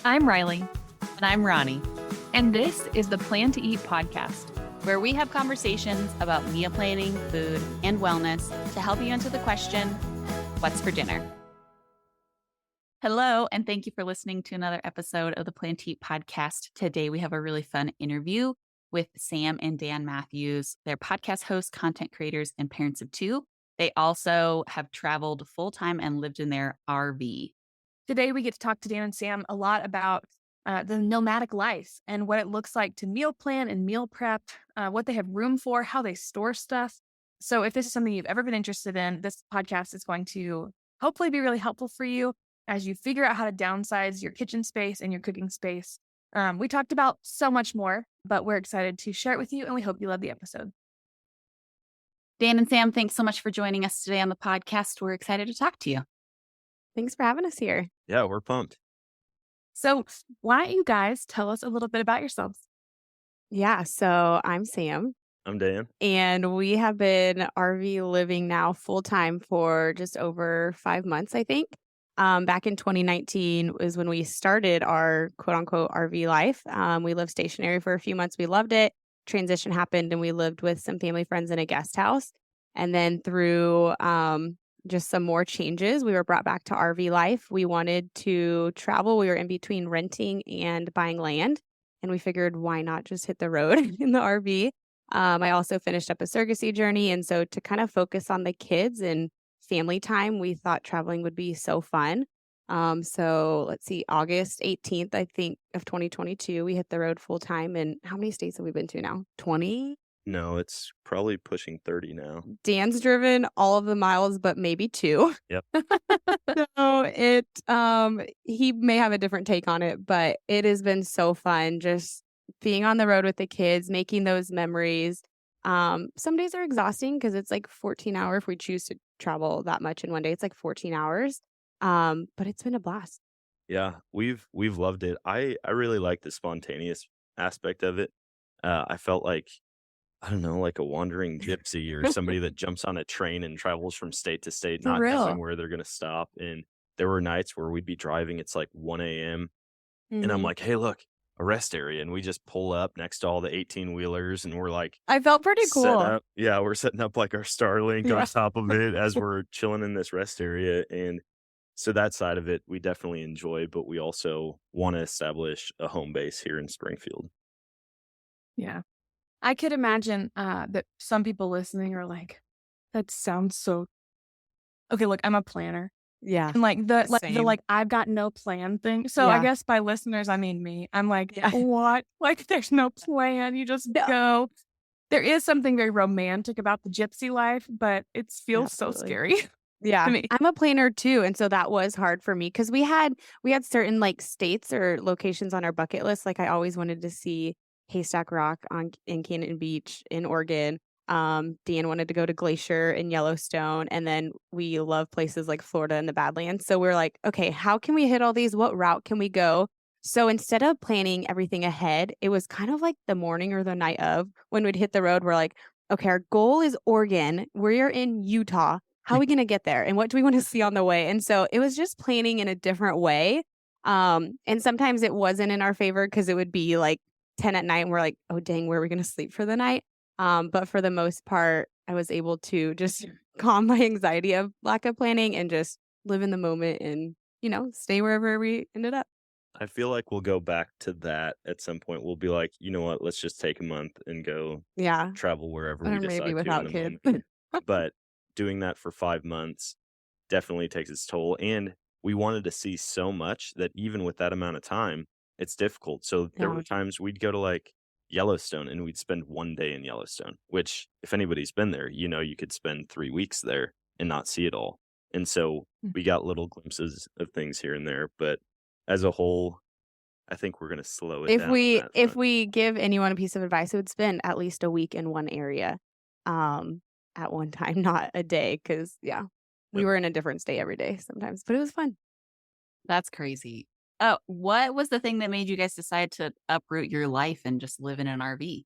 I'm Riley, And I'm Ronnie, and this is the Plan to Eat podcast. where we have conversations about meal planning, food, and wellness to help you answer the question, what's for dinner? Hello, and thank you for listening to another episode of the Plan to Eat podcast. Today, we have a really fun interview with Sam and Dan Mathews. They're podcast hosts, content creators, and parents of two. They also have traveled full-time and lived in their RV. Today, we get to talk to Dan and Sam a lot about the nomadic life and what it looks like to meal plan and meal prep, what they have room for, how they store stuff. So if this is something you've ever been interested in, this podcast is going to hopefully be really helpful for you as you figure out how to downsize your kitchen space and your cooking space. We talked about so much more, but we're excited to share it with you, and we hope you love the episode. Dan and Sam, thanks so much for joining us today on the podcast. We're excited to talk to you. Thanks for having us here. Yeah, we're pumped. So why don't you guys tell us a little bit about yourselves? Yeah, so I'm Sam, I'm Dan. and we have been RV living now full time for just over 5 months, I think. Back in 2019 was when we started our quote unquote RV life. We lived stationary for a few months. We loved it. Transition happened, and we lived with some family friends in a guest house. And then through just some more changes, we were brought back to RV life. We wanted to travel. We were in between renting and buying land, and we figured, why not just hit the road in the RV? I also finished up a surrogacy journey, and so to kind of focus on the kids and family time, we thought traveling would be so fun. So let's see, August 18th, I think, of 2022, we hit the road full time. And how many states have we been to now? 20? No, it's probably pushing 30 now. Dan's driven all of the miles, but maybe 2. Yep. So he may have a different take on it, but it has been so fun just being on the road with the kids, making those memories. Some days are exhausting because it's like 14 hours. If we choose to travel that much in one day, it's like 14 hours. But it's been a blast. Yeah, we've loved it. I really like the spontaneous aspect of it. I felt like, I don't know, like a wandering gypsy or somebody that jumps on a train and travels from state to state, For not real. knowing where they're going to stop. And there were nights where we'd be driving, it's like 1 a.m. And I'm Mhm. like, hey, look, a rest area. And we just pull up next to all the 18 wheelers and we're like, I felt pretty set cool. up. Yeah, we're setting up like our Starlink Yeah. on top of it as we're chilling in this rest area. And so that side of it, we definitely enjoy, but we also want to establish a home base here in Springfield. Yeah. I could imagine that some people listening are like, that sounds so. Okay, look, I'm a planner. Yeah. And the Same. I've got no plan thing. So I Yeah. guess by listeners, I mean me. I'm like, Yeah. what? Like, there's no plan. You just No. go. There is something very romantic about the gypsy life, but it feels so Absolutely. scary Yeah. to me. I'm a planner too, and so that was hard for me because we had certain like states or locations on our bucket list. Like I always wanted to see Haystack Rock in Cannon Beach in Oregon. Dan wanted to go to Glacier in Yellowstone, and then we love places like Florida and the Badlands. So we're like, okay, how can we hit all these? What route can we go? So instead of planning everything ahead, it was kind of like the morning or the night of when we'd hit the road. We're like, okay, our goal is Oregon. We're in Utah. How are we going to get there? And what do we want to see on the way? And so it was just planning in a different way. And sometimes it wasn't in our favor because it would be like 10 at night and we're like, oh, dang, where are we going to sleep for the night? But for the most part, I was able to just calm my anxiety of lack of planning and just live in the moment and, stay wherever we ended up. I feel like we'll go back to that at some point. We'll be like, you know what, let's just take a month and go Yeah. travel wherever we Or decide maybe to without in the kids. moment. But doing that for 5 months definitely takes its toll. And we wanted to see so much that even with that amount of time, it's difficult. So there Yeah. were times we'd go to like Yellowstone and we'd spend 1 day in Yellowstone, which if anybody's been there, you could spend 3 weeks there and not see it all. And so we got little glimpses of things here and there. But as a whole, I think we're going to slow it If down. we on that if front. we give anyone a piece of advice, it would spend at least a week in one area at one time, not a day, because we Yep. were in a different state every day sometimes, but it was fun. That's crazy. What was the thing that made you guys decide to uproot your life and just live in an RV?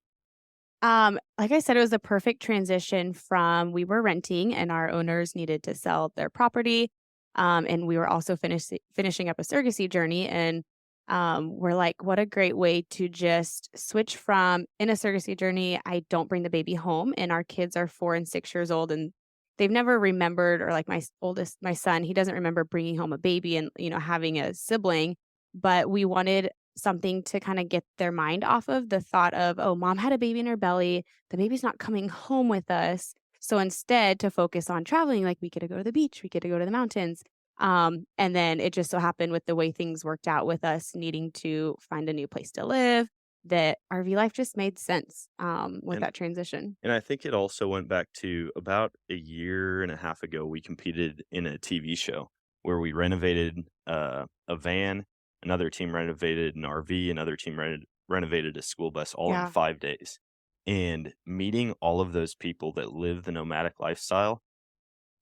Like I said, it was a perfect transition from we were renting and our owners needed to sell their property. And we were also finishing up a surrogacy journey. And we're like, what a great way to just switch from in a surrogacy journey. I don't bring the baby home, and our kids are 4 and 6 years old, and they've never remembered, or like oldest, my son, he doesn't remember bringing home a baby and having a sibling. But we wanted something to kind of get their mind off of the thought of, oh, mom had a baby in her belly, the baby's not coming home with us. So instead, to focus on traveling, like we get to go to the beach, we get to go to the mountains. And then it just so happened with the way things worked out with us needing to find a new place to live, that RV life just made sense with And that transition. and I think it also went back to about a year and a half ago. We competed in a TV show where we renovated a van, another team renovated an RV, another team renovated a school bus, all in Yeah. 5 days. And meeting all of those people that live the nomadic lifestyle,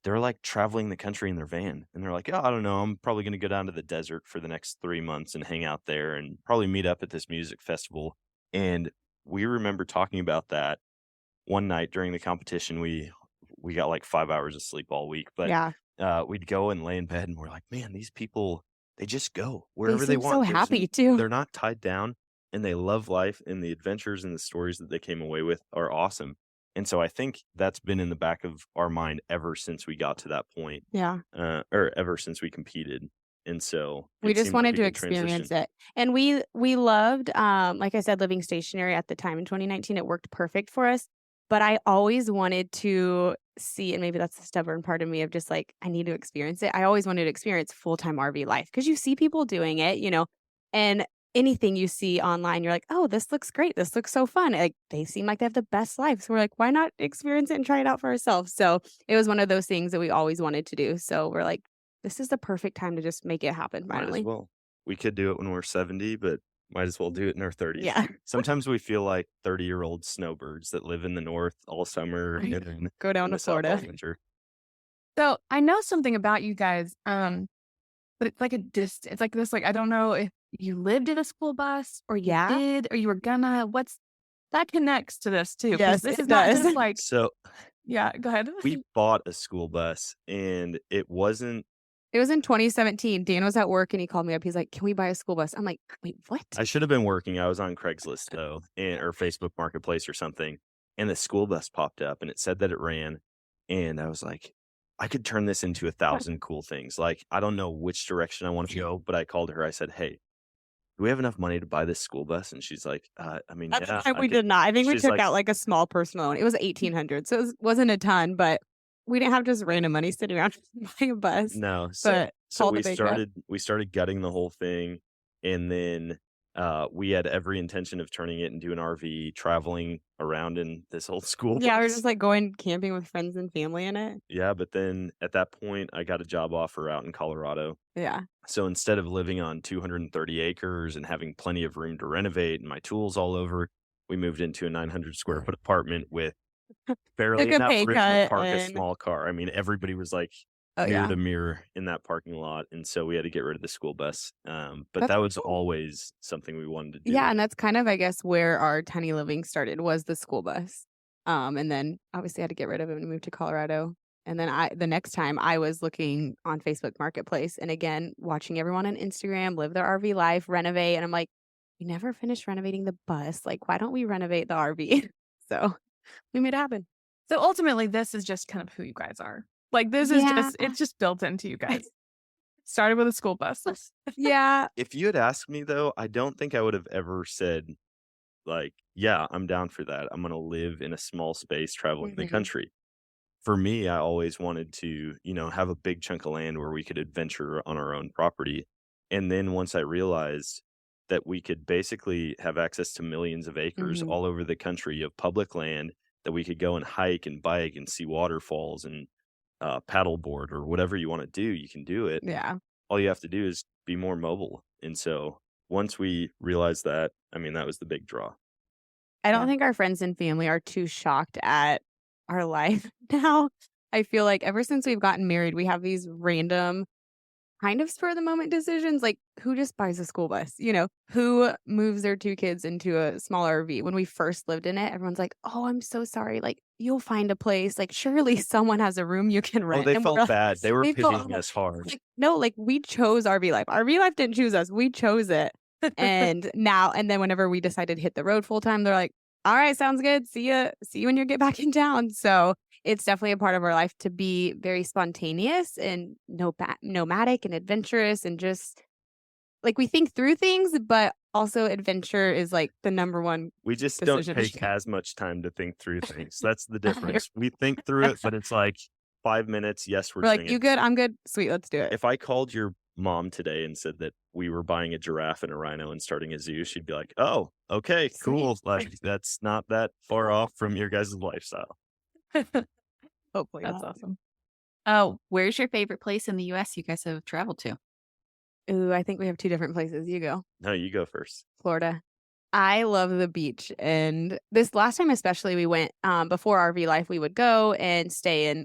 they're like traveling the country in their van. And they're like, oh, I don't know, I'm probably going to go down to the desert for the next 3 months and hang out there and probably meet up at this music festival. And we remember talking about that one night during the competition. We got like 5 hours of sleep all week, but Yeah. we'd go and lay in bed and we're like, man, these people, they just go They wherever they seem so want. happy too. They're not tied down, and they love life, and the adventures and the stories that they came away with are awesome. And so I think that's been in the back of our mind ever since we got to that point, Yeah. or ever since we competed. And so We it just seemed like wanted a to good experience transition. it. And we loved, like I said, living stationary at the time in 2019. It worked perfect for us. But I always wanted to see, and maybe that's the stubborn part of me of just like, I need to experience it. I always wanted to experience full-time RV life because you see people doing it, and anything you see online, you're like, oh, this looks great. This looks so fun. Like they seem like they have the best life. So we're like, why not experience it and try it out for ourselves? So it was one of those things that we always wanted to do. So we're like, this is the perfect time to just make it happen Might as finally. well. We could do it when we're 70, but might as well do it in our 30s. Yeah. Sometimes we feel like 30-year-old snowbirds that live in the north all summer Right. and then Go down in to the south all Florida. winter. So I know something about you guys, but it's like a distance. It's like this, like, I don't know if you lived in a school bus or you Yeah. did, or you were gonna, that connects to this too. 'Cause Yes, this it is not does. just like, So yeah, go ahead. we bought a school bus, and it wasn't. It was in 2017. Dan was at work and he called me up. He's like, "Can we buy a school bus?" I'm like, "Wait, what?" I should have been working. I was on Craigslist though, or Facebook Marketplace or something, and the school bus popped up, and it said that it ran, and I was like, I could turn this into 1,000 cool things. Like, I don't know which direction I want to go, but I called her. I said, hey, do we have enough money to buy this school bus? And she's like, I mean, At the yeah, time, I we could. did not. I think we She's took like, out like a small personal loan. It was 1,800, so wasn't a ton, but we didn't have just random money sitting around buying a bus. no. So But so called we the bank up. started gutting the whole thing, and then we had every intention of turning it into an RV, traveling around in this old school Yeah, we were bus. just like going camping with friends and family in it. Yeah, but then at that point, I got a job offer out in Colorado. Yeah. So instead of living on 230 acres and having plenty of room to renovate and my tools all over, we moved into a 900 square foot apartment with barely Took a enough pay room to cut park a and small car. I mean, everybody was like oh mirror yeah. to mirror in that parking lot. And so we had to get rid of the school bus. But That's that was cool. always something we wanted to do. Yeah, and that's kind of, I guess, where our tiny living started was the school bus. And then obviously I had to get rid of it and move to Colorado. And then the next time I was looking on Facebook Marketplace and again watching everyone on Instagram live their RV life, renovate, and I'm like, we never finished renovating the bus. Like, why don't we renovate the RV? So we made it happen. So ultimately, this is just kind of who you guys are. Like, this is Yeah. it's just built into you guys. Started with a school bus. Yeah. If you had asked me, though, I don't think I would have ever said, like, yeah, I'm down for that. I'm going to live in a small space traveling the Mhm. country. For me, I always wanted to, have a big chunk of land where we could adventure on our own property. And then once I realized that we could basically have access to millions of acres Mhm. all over the country of public land that we could go and hike and bike and see waterfalls and paddleboard or whatever you want to do, you can do it. Yeah. All you have to do is be more mobile. And so once we realized that, I mean, that was the big draw. I don't Yeah. think our friends and family are too shocked at our life now. I feel like ever since we've gotten married, we have these random kind of spur of the moment decisions, like who just buys a school bus? Who moves their 2 kids into a small RV? When we first lived in it, everyone's like, "Oh, I'm so sorry. Like, you'll find a place. Like, surely someone has a room you can Oh, rent." they And we're felt like, bad. They were they felt pitying us hard. like, no, like we chose RV life. RV life didn't choose us. We chose it. And then whenever we decided to hit the road full time, they're like, all right, sounds good. See you when you get back in town. So it's definitely a part of our life to be very spontaneous and nomadic and adventurous, and just like we think through things, but also adventure is like the number one We just don't decision. take as much time to think through things. That's the difference. We think through it, but it's like 5 minutes. Yes, we're We're doing like, it. you good? I'm good. Sweet, let's do it. If I called your mom today and said that we were buying a giraffe and a rhino and starting a zoo, she'd be like, "Oh, okay, cool. Like that's not that far off from your guys' lifestyle." Hopefully That's not. awesome. Oh, where's your favorite place in the US you guys have traveled to? Ooh, I think we have 2 different places. You go. No, you go first. Florida. I love the beach. And this last time especially, we went before RV life, we would go and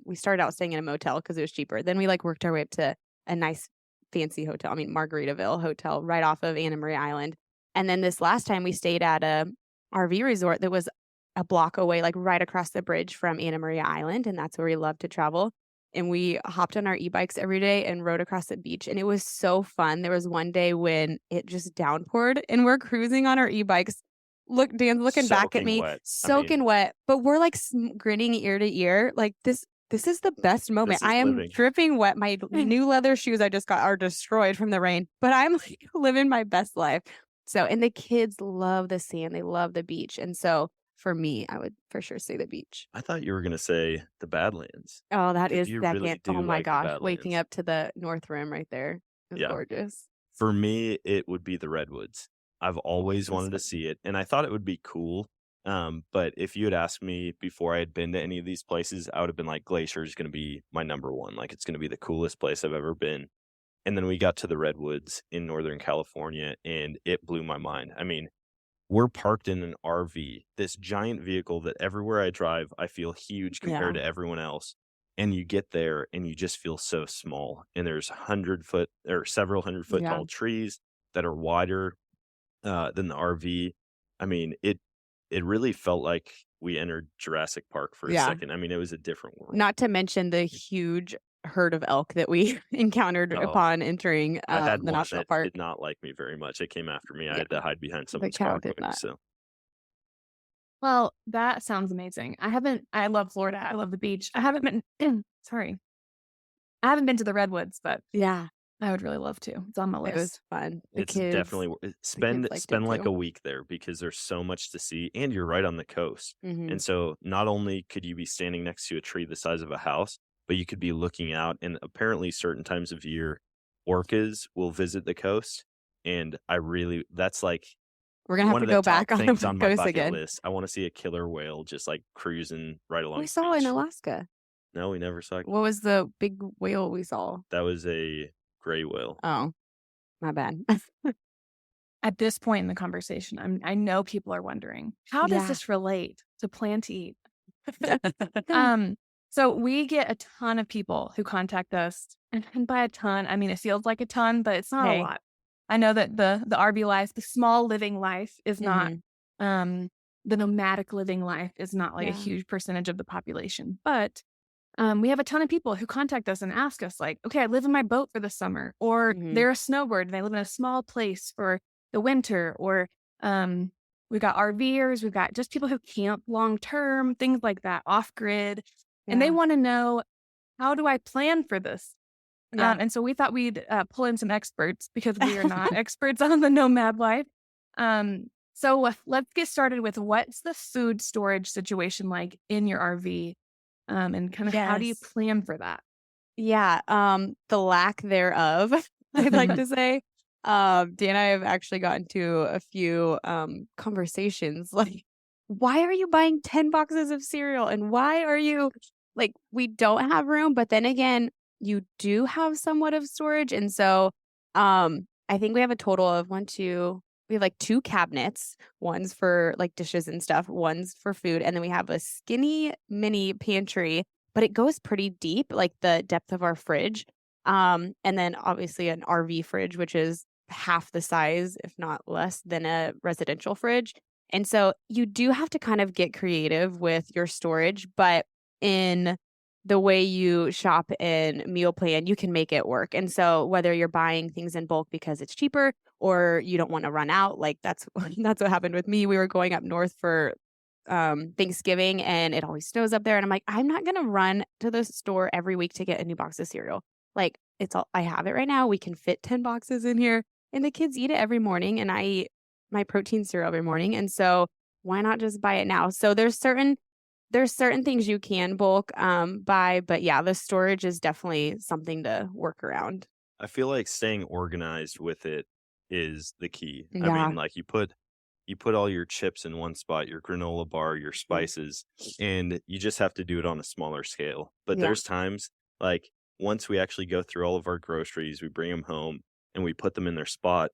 we started out staying in a motel because it was cheaper. Then we like worked our way up to a nice fancy hotel. I mean, Margaritaville Hotel right off of Anna Maria Island. And then this last time we stayed at a RV resort that was a block away, like right across the bridge from Anna Maria Island. And that's where we love to travel. And we hopped on our e-bikes every day and rode across the beach. And it was so fun. There was one day when it just downpoured and we're cruising on our e-bikes. Look, Dan's looking back at Soaking me, wet. soaking wet, but we're like grinning ear to ear. Like this is the best moment. This is I am living. dripping wet. My new leather shoes I just got are destroyed from the rain, but I'm like living my best life. So, and the kids love the sand. They love the beach. And so for me, I would for sure say the beach. I thought you were gonna say the Badlands. Oh, that 'Cause is you second. really do Oh my like the gosh, waking Badlands. up to the North Rim right there is Yeah. gorgeous. For me, it would be the Redwoods. I've always That's wanted to fun. see it, and I thought it would be cool. But if you had asked me before I had been to any of these places, I would have been like, Glacier is going to be my number one. Like, it's going to be the coolest place I've ever been. And then we got to the Redwoods in Northern California, and it blew my mind. I mean, we're parked in an RV, this giant vehicle that everywhere I drive, I feel huge compared Yeah. to everyone else. And you get there and you just feel so small. And there's 100-foot or several 100-foot Yeah. tall trees that are wider than the RV. I mean, it really felt like we entered Jurassic Park for a Yeah. second. I mean, it was a different world. Not to mention the huge herd of elk that we encountered Oh, upon entering I had the one national that park. did not like me very much. It came after me. I Yeah. had to hide behind The someone's cow car did quick. not. So Well, that sounds amazing. I love Florida. I love the beach. I haven't been, sorry. I haven't been to the Redwoods, but Yeah, I would really love to. It's on my it was list. fun. it's definitely spend liked it spend like too. a week there because there's so much to see, and you're right on the coast. Mhm. And so not only could you be standing next to a tree the size of a house, but you could be looking out. And apparently, certain times of year, orcas will visit the coast. And that's like We're gonna have one to of the go top back on things the on my coast bucket again. list. I want to see a killer whale just like cruising right along We the saw in beach. Alaska. No, we never saw. What was the big whale we saw? That was a gray whale. Oh, my bad. At this point in the conversation, I know people are wondering, how does Yeah. this relate to Plan to Eat? So we get a ton of people who contact us, and by a ton, I mean it feels like a ton, but it's not Hey. a lot. I know that the RV life, the small living life, is not Mhm. the nomadic living life is not like a Yeah. huge percentage of the population, but we have a ton of people who contact us and ask us like, okay, I live in my boat for the summer, or Mhm. they're a snowbird and they live in a small place for the winter, or we've got RVers, we've got just people who camp long term, things like that, off grid, and they Yeah. want to know, how do I plan for this? Yeah. And so we thought we'd pull in some experts because we are not experts on the nomad life. So let's get started with, what's the food storage situation like in your RV? And kind of how do you Yes. plan for that? Yeah, the lack thereof, I'd like to say. Dan and I have actually gotten to a few conversations like, why are you buying 10 boxes of cereal? And why are you like, we don't have room, but then again, you do have somewhat of storage. And so I think we have a total of we have like 2 cabinets. One's for like dishes and stuff, one's for food, and then we have a skinny mini pantry, but it goes pretty deep, like the depth of our fridge. And then obviously an RV fridge, which is half the size, if not less, than a residential fridge. And so you do have to kind of get creative with your storage, but in the way you shop and meal plan, you can make it work. And so whether you're buying things in bulk because it's cheaper or you don't want to run out, like that's that's what happened with me. We were going up north for Thanksgiving and it always snows up there. And I'm like, I'm not gonna run to the store every week to get a new box of cereal. Like it's all I have it right now. We can fit 10 boxes in here. And the kids eat it every morning and I eat my protein cereal every morning. And so why not just buy it now? So there's certain things you can bulk buy, but yeah, the storage is definitely something to work around. I feel like staying organized with it is the key. I Yeah. mean, like you put all your chips in one spot, your granola bar, your spices, and you just have to do it on a smaller scale. But Yeah. there's times like once we actually go through all of our groceries, we bring them home and we put them in their spot.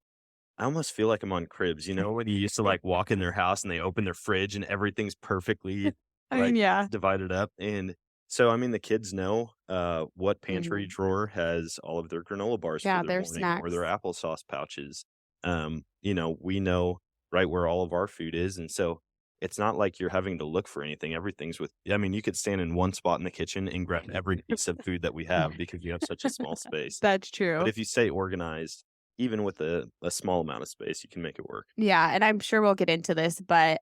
I almost feel like I'm on Cribs, when you used to like walk in their house and they open their fridge and everything's perfectly I mean, like yeah. divided up. And so, I mean, the kids know what pantry Mhm. drawer has all of their granola bars for Yeah, their their morning or their snacks. applesauce pouches. We know right where all of our food is. And so it's not like you're having to look for anything. Everything's I mean, you could stand in one spot in the kitchen and grab every piece of food that we have because you have such a small space. That's But true. if you stay organized, even with a small amount of space, you can make it work. Yeah, and I'm sure we'll get into this, but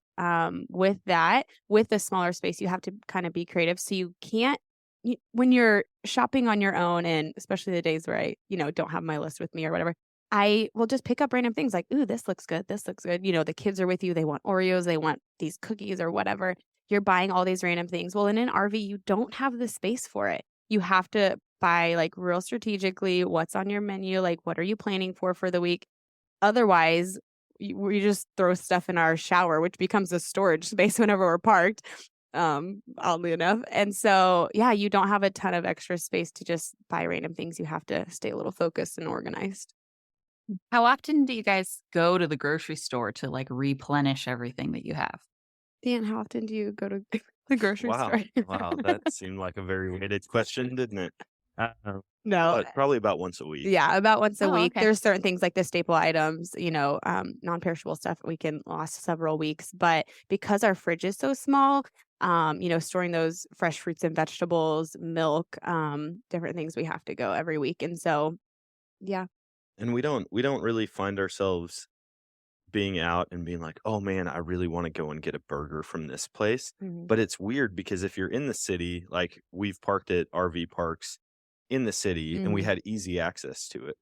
with that, with the smaller space, you have to kind of be creative. So you can't when you're shopping on your own, and especially the days where I, don't have my list with me or whatever, I will just pick up random things like, "Ooh, this looks good. This looks good." The kids are with you; they want Oreos, they want these cookies or whatever. You're buying all these random things. Well, in an RV, you don't have the space for it. You have to buy like real strategically what's on your menu, like what are you planning for the week. Otherwise, we just throw stuff in our shower, which becomes a storage space whenever we're parked, oddly enough. And so, yeah, you don't have a ton of extra space to just buy random things. You have to stay a little focused and organized. How often do you guys go to the grocery store to like replenish everything that you have? Dan, how often do you go to the grocery Wow. store? Wow. That seemed like a very weighted question, didn't it? Uh, No. probably about once a week. Yeah, about once a Oh, week. okay. There's certain things like the staple items, non-perishable stuff we can last several weeks. But because our fridge is so small, storing those fresh fruits and vegetables, milk, different things we have to go every week. And so, yeah. And we don't really find ourselves being out and being like, "Oh man, I really want to go and get a burger from this place." Mhm. But it's weird because if you're in the city, like we've parked at RV parks in the city and we Mhm. had easy access to it,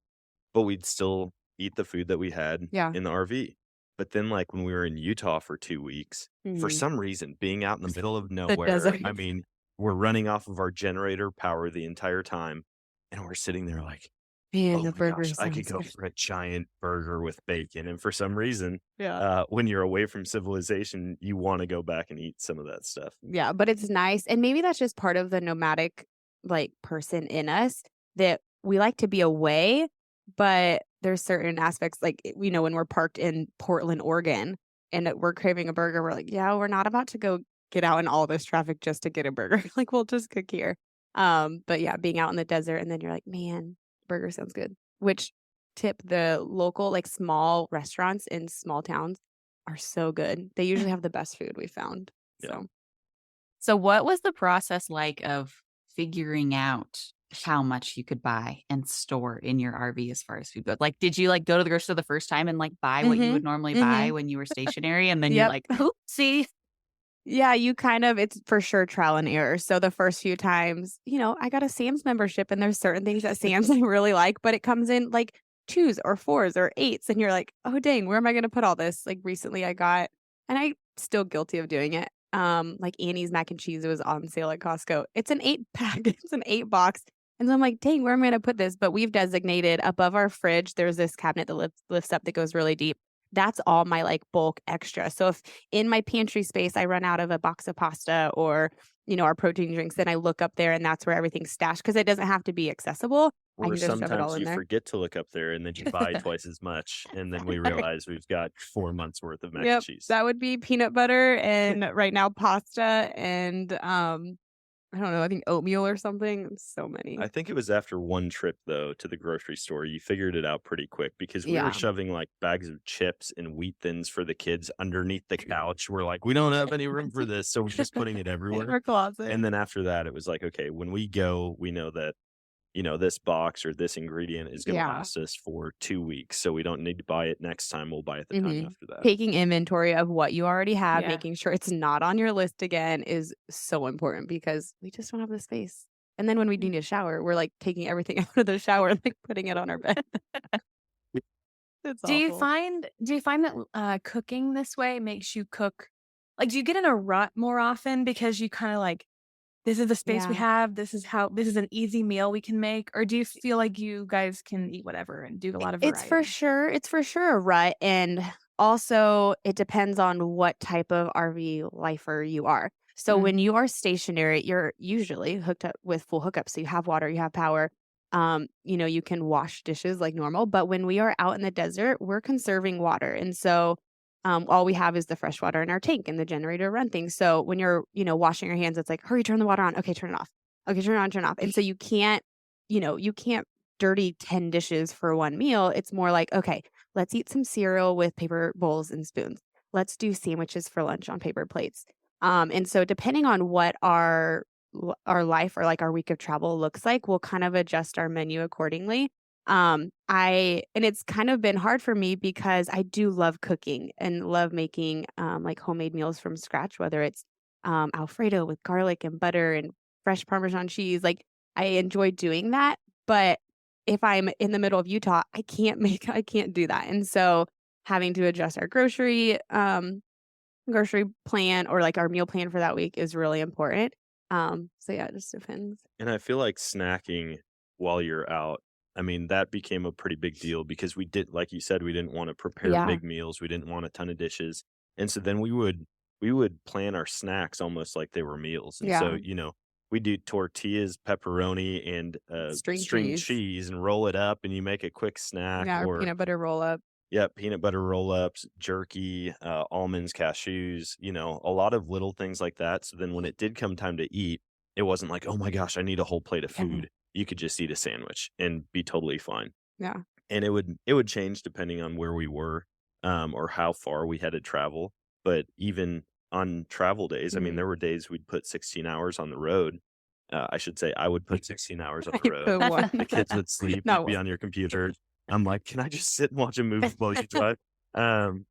but we'd still eat the food that we had Yeah. in the RV. But then like when we were in Utah for 2 weeks, for Mhm. some reason being out in the middle of The nowhere, desert. I mean, we're running off of our generator power the entire time and we're sitting there like, Man, "Oh a my gosh, burger I could sounds go good. for a giant burger with bacon." And for some reason, Yeah. when you're away from civilization, you wanna go back and eat some of that stuff. Yeah, but it's nice. And maybe that's just part of the nomadic like person in us that we like to be away, but there's certain aspects like when we're parked in Portland, Oregon and we're craving a burger, we're like, yeah, we're not about to go get out in all this traffic just to get a burger. Like we'll just cook here. But yeah, being out in the desert and then you're like, man, burger sounds good. Which tip the local like small restaurants in small towns are so good. They usually have the best food we found. Yeah. So So, what was the process like of figuring out how much you could buy and store in your RV as far as food goes? Like, did you like go to the grocery store the first time and like buy what you would Mhm, normally buy mhm. when you were stationary, and then you're Yep. like, oopsie. Yeah, it's for sure trial and error. So the first few times, I got a Sam's membership and there's certain things at Sam's I really like, but it comes in like 2s or 4s or 8s and you're like, "Oh, dang, where am I gonna put all this?" Like recently I got and I still guilty of doing it. Like Annie's mac and cheese, it was on sale at Costco. It's an 8 pack, it's an 8 box. And so I'm like, "Dang, where am I gonna put this?" But we've designated above our fridge, there's this cabinet that lifts up that goes really deep. That's all my like bulk extra. So if in my pantry space, I run out of a box of pasta or, our protein drinks, then I look up there and that's where everything's stashed because it doesn't have to be accessible. I Or can just shove it all sometimes in you there. forget to look up there and then you buy twice as much, and then we realize we've got 4 months worth of mac and Yep. cheese. That would be peanut butter and right now pasta and I don't know, I think oatmeal or something. So many. I think it was after one trip, though, to the grocery store, you figured it out pretty quick because we were Yeah. shoving like bags of chips and wheat thins for the kids underneath the couch. We're like, we don't have any room for this. So we're just putting it In everywhere. our closet. And then after that, it was like, okay, when we go, we know that, this box or this ingredient is going to Yeah. last us for 2 weeks. So we don't need to buy it next time. We'll buy it the time Mhm. after that. Taking inventory of what you already have, Yeah. making sure it's not on your list again is so important because we just don't have the space. And then when we do need a shower, we're like taking everything out of the shower and like putting it on our bed. It's Do you awful. find that cooking this way makes you cook like, do you get in a rut more often because you kinda like, "This is the space we Yeah. have, this is an easy meal we can make," or do you feel like you guys can eat whatever and do a lot of variety? It's for sure a rut, and also it depends on what type of RV lifer you are. So Mm, when you are stationary, you're usually hooked up with full hookups. So you have water, you have power. You can wash dishes like normal, but when we are out in the desert, we're conserving water. And so all we have is the fresh water in our tank and the generator to run things. So when you're, washing your hands, it's like, hurry, turn the water on. Okay, turn it off. Okay, turn it on, turn it off. And so you can't dirty 10 dishes for one meal. It's more like, okay, let's eat some cereal with paper bowls and spoons. Let's do sandwiches for lunch on paper plates. And so depending on what our life or like our week of travel looks like, we'll kind of adjust our menu accordingly. And it's kind of been hard for me because I do love cooking and love making like homemade meals from scratch, whether it's Alfredo with garlic and butter and fresh Parmesan cheese. Like I enjoy doing that, but if I'm in the middle of Utah, I can't do that. And so having to adjust our grocery plan or like our meal plan for that week is really important. So yeah, it just depends. And I feel like snacking while you're out, I mean, that became a pretty big deal because we did, like you said, we didn't want to prepare Yeah. big meals. We didn't want a ton of dishes. And so then we would plan our snacks almost like they were meals. And so, Yeah. we do tortillas, pepperoni, and String string cheese. cheese and roll it up and you make a quick snack Yeah, or or peanut butter roll up. yeah, peanut butter roll-ups, jerky, almonds, cashews, a lot of little things like that. So then when it did come time to eat, it wasn't like, "Oh my gosh, I need a whole plate of Yeah. food." You could just eat a sandwich and be totally fine. Yeah. And it would change depending on where we were, or how far we had to travel. But even on travel days, I mean, Mhm. there were days we'd put 16 hours on the road. I should say I would put 16 hours on I the road. put one. The kids would sleep, you'd No. be on your computer. I'm like, "Can I just sit and watch a movie while you drive?"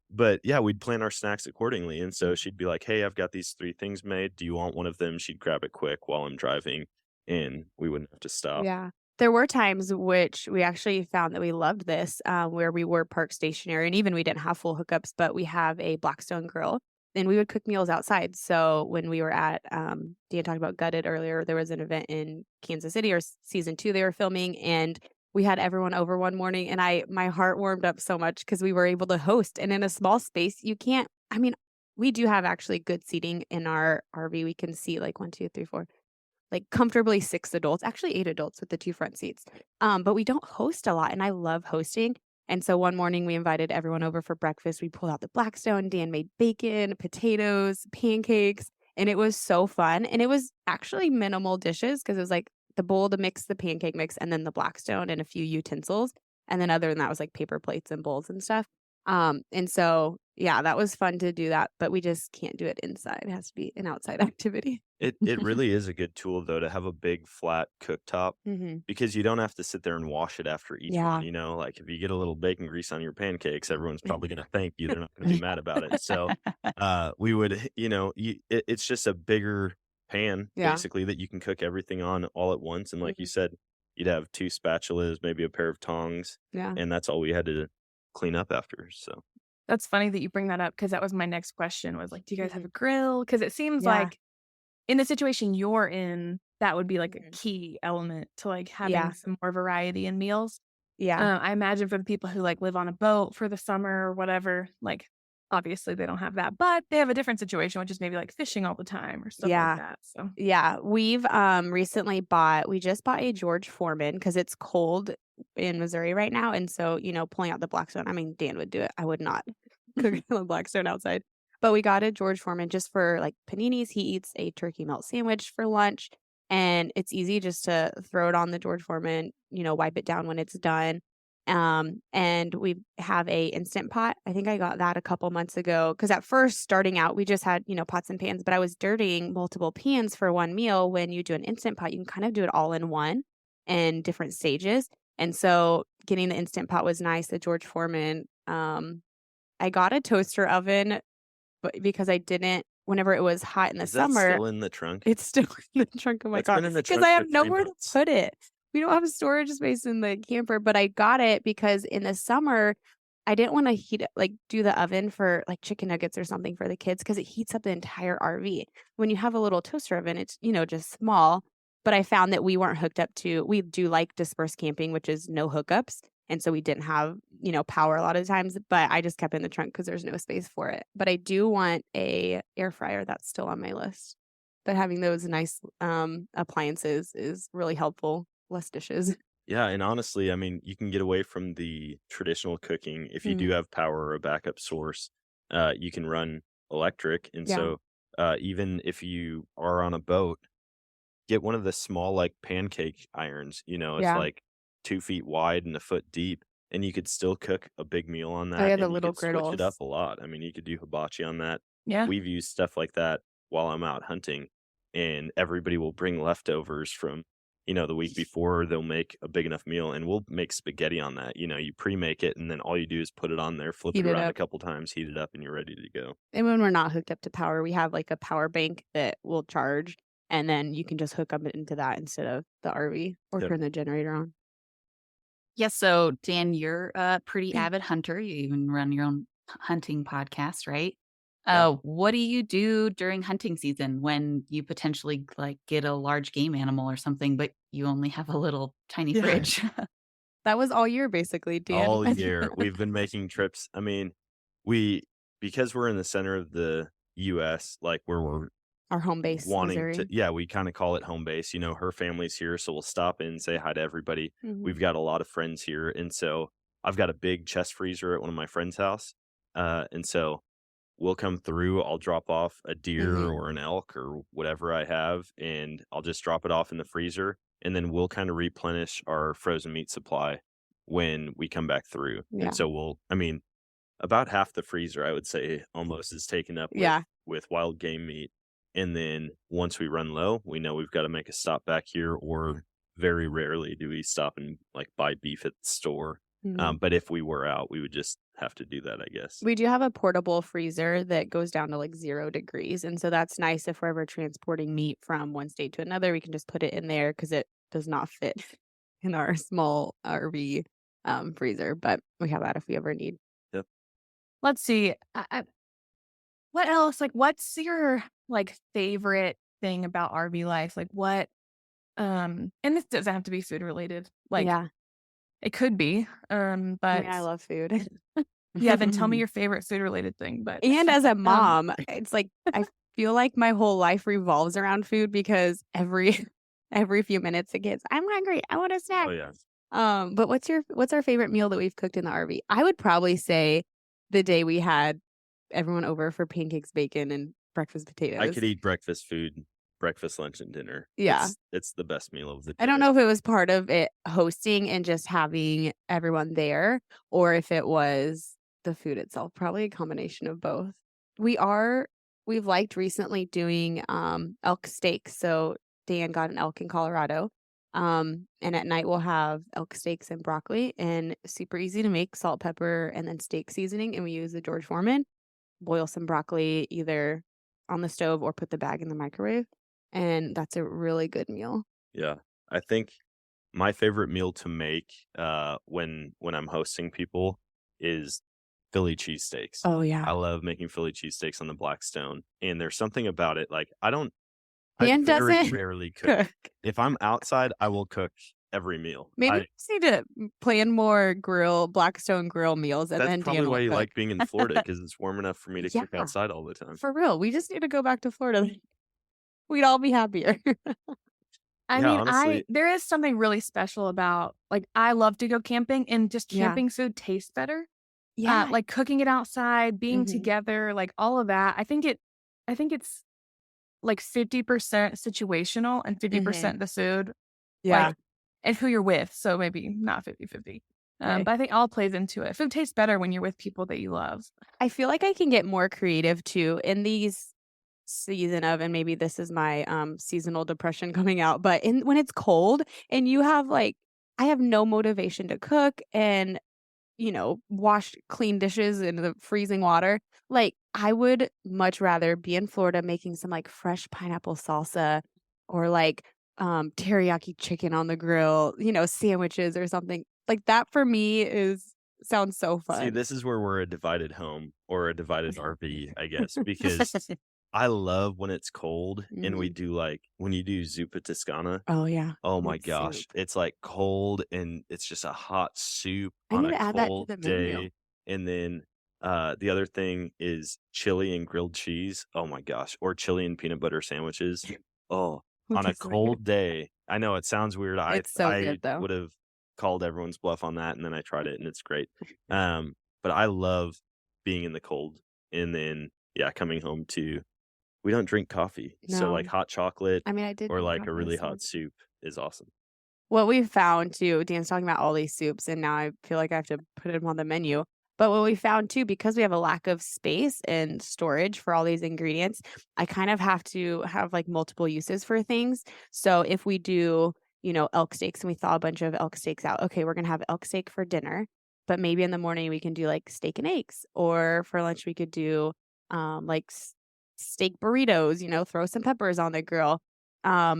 But yeah, we'd plan our snacks accordingly. And so she'd be like, "Hey, I've got these 3 things made. Do you want one of them?" She'd grab it quick while I'm driving, and we wouldn't have to stop. Yeah. There were times which we actually found that we loved this, where we were park stationary, and even we didn't have full hookups, but we have a Blackstone grill, and we would cook meals outside. So when we were at, Dan talked about Gutted earlier, there was an event in Kansas City or season 2 they were filming, and we had everyone over one morning, and my heart warmed up so much because we were able to host. And in a small space, you can't. I mean, we do have actually good seating in our RV. We can see like 1, 2, 3, 4 like comfortably 6 adults, actually 8 adults with the 2 front seats. But we don't host a lot, and I love hosting. And so one morning we invited everyone over for breakfast. We pulled out the Blackstone. Dan made bacon, potatoes, pancakes, and it was so fun. And it was actually minimal dishes because it was like the bowl to mix the pancake mix and then the Blackstone and a few utensils. And then other than that was like paper plates and bowls and stuff. And so yeah, that was fun to do that, but we just can't do it inside. It has to be an outside activity. It really is a good tool though to have a big flat cooktop Mhm. because you don't have to sit there and wash it after each Yeah. one, like if you get a little bacon grease on your pancakes, everyone's probably going to thank you. They're not going to be mad about it. So, we would, it's just a bigger pan Yeah. basically that you can cook everything on all at once. And like you Mhm. said, you'd have 2 spatulas, maybe a pair of tongs, Yeah. and that's all we had to clean up after. So, That's funny that you bring that up because that was my next question was like, do you guys have Mhm. a grill? Because it seems Yeah. like in the situation you're in, that would be like a Mhm. key element to like having Yeah. some more variety in meals. Yeah. I imagine for the people who like live on a boat for the summer or whatever, like obviously they don't have that, but they have a different situation, which is maybe like fishing all the time or stuff like Yeah. that. So Yeah. We've recently we just bought a George Foreman because it's cold in Missouri right now. And so, pulling out the Blackstone, I mean, Dan would do it. I would not cook the Blackstone outside. But we got a George Foreman just for like paninis. He eats a turkey melt sandwich for lunch. and it's easy just to throw it on the George Foreman, wipe it down when it's done. And we have a Instant Pot. I think I got that a couple months ago because at first starting out, we just had, pots and pans, but I was dirtying multiple pans for one meal. When you do an Instant Pot, you can kind of do it all in one in different stages. And so getting the Instant Pot was nice. The George Foreman, I got a toaster oven, but because I didn't, whenever it was hot in the Is that summer, still in the trunk? it's still in the trunk of my It's car been in the because trunk I for have 3 nowhere to months. put it. We don't have storage space in the camper, but I got it because in the summer, I didn't want to do the oven for like chicken nuggets or something for the kids because it heats up the entire RV. When you have a little toaster oven, it's, just small. But I found that we weren't hooked up we do like dispersed camping, which is no hookups. And so we didn't have, power a lot of times, but I just kept it in the trunk because there's no space for it. But I do want a air fryer. That's still on my list. But having those nice appliances is really helpful. Less dishes. Yeah, and honestly, I mean, you can get away from the traditional cooking if you do have power or a backup source. You can run electric, and Yeah. so even if you are on a boat, get one of the small like pancake irons. It's Yeah. like 2 feet wide and a foot deep, and you could still cook a big meal on Oh, that, yeah, the and you little could switch it up griddles. a lot. I mean, you could do hibachi on that. Yeah. We've used stuff like that while I'm out hunting, and everybody will bring leftovers from the week before. They'll make a big enough meal, and we'll make spaghetti on that. You pre-make it, and then all you do is put it on there, flip it Heat it around a up. couple times, heat it up, and you're ready to go. And when we're not hooked up to power, we have like a power bank that will charge, and then you can just hook up into that instead of the RV or Yep. turn the generator on. Yes. So, Dan, you're a pretty avid hunter. You even run your own hunting podcast, right? Yeah. What do you do during hunting season when you potentially like get a large game animal or something, but you only have a little tiny Yeah. fridge? That was all year, basically, Dan. All year we've been making trips. I mean, because we're in the center of the US, like where we're Our home base, wanting to, Missouri. we kind of call it home base. Her family's here, so we'll stop in, say hi to everybody. We've got a lot of friends here, and so I've got a big chest freezer at one of my friend's house, and so we'll come through. I'll drop off a deer or an elk or whatever I have, and I'll just drop it off in the freezer, and then we'll kind of replenish our frozen meat supply when we come back through. Yeah. And so about half the freezer, I would say, almost is taken up Yeah. with wild game meat. And then once we run low, we know we've got to make a stop back here, or very rarely do we stop and like buy beef at the store. But if we were out, we would just have to do that, I guess. We do have a portable freezer that goes down to like 0 degrees. And so that's nice if we're ever transporting meat from one state to another. We can just put it in there because it does not fit in our small RV freezer. But we have that if we ever need. Yep. Let's see. What else? Like, what's your like favorite thing about RV life? Like, what? And this doesn't have to be food related. Like, Yeah. it could be. I mean, But I love food. yeah, then tell me your favorite food related thing. But And as a mom, it's like I feel like my whole life revolves around food because every few minutes it gets, I'm hungry, I want a snack. Oh yeah. But what's our favorite meal that we've cooked in the RV? I would probably say the day we had everyone over for pancakes, bacon, and breakfast potatoes. I could eat breakfast food, breakfast, lunch, and dinner. Yeah. It's the best meal of the day. I don't know if it was part of it hosting and just having everyone there, or if it was the food itself. Probably a combination of both. We've liked recently doing elk steaks. So Dan got an elk in Colorado. And at night we'll have elk steaks and broccoli, and super easy to make, salt, pepper, and then steak seasoning. And we use the George Foreman. Boil some broccoli either on the stove or put the bag in the microwave. And that's a really good meal. Yeah. I think my favorite meal to make when I'm hosting people is Philly cheesesteaks. Oh yeah. I love making Philly cheesesteaks on the Blackstone, and there's something about it. Like I Dan very doesn't rarely cook. cook. If I'm outside, I will cook every meal. Maybe we just need to plan more Blackstone grill meals, and That's then probably Dan will why you cook. like being in Florida, because it's warm enough for me to cook Yeah. outside all the time. For real, we just need to go back to Florida. We'd all be happier. I Yeah, mean, honestly- there is something really special about, like, I love to go camping, and just Yeah. camping food tastes better. Yeah. Like cooking it outside, being Mhm. together, like all of that. I think it's like 50% situational and 50% the food, Yeah. like, and who you're with. So maybe not 50-50. Okay. But I think all plays into it. Food tastes better when you're with people that you love. I feel like I can get more creative too in these season of, and maybe this is my seasonal depression coming out, but in when it's cold and you have like I have no motivation to cook and wash clean dishes in the freezing water. Like, I would much rather be in Florida making some, like, fresh pineapple salsa or, like, teriyaki chicken on the grill, sandwiches or something. Like, that for me is sounds so See, fun. this is where we're a divided home or a divided RV, I guess, because I love when it's cold and we Mhm. do like when you do zuppa Toscana. Oh, yeah, Oh my with gosh, soup. it's like cold and it's just a hot soup I on need a to add that to cold the menu. day. And then the other thing is chili and grilled cheese. Oh my gosh, or chili and peanut butter sandwiches. Oh, on Which a is so good. cold day. I know it sounds weird. I It's so I good, though. would have called everyone's bluff on that, and then I tried it and it's great. But I love being in the cold and then yeah, coming home to we don't drink coffee. So like No. hot chocolate I mean, I did or drink like a coffee really this hot summer. soup is awesome. What we found too, Dan's talking about all these soups, and now I feel like I have to put them on the menu. But what we found too, because we have a lack of space and storage for all these ingredients, I kind of have to have like multiple uses for things. So if we do, elk steaks and we thaw a bunch of elk steaks out, okay, we're gonna have elk steak for dinner, but maybe in the morning we can do like steak and eggs, or for lunch we could do like steak burritos, throw some peppers on the grill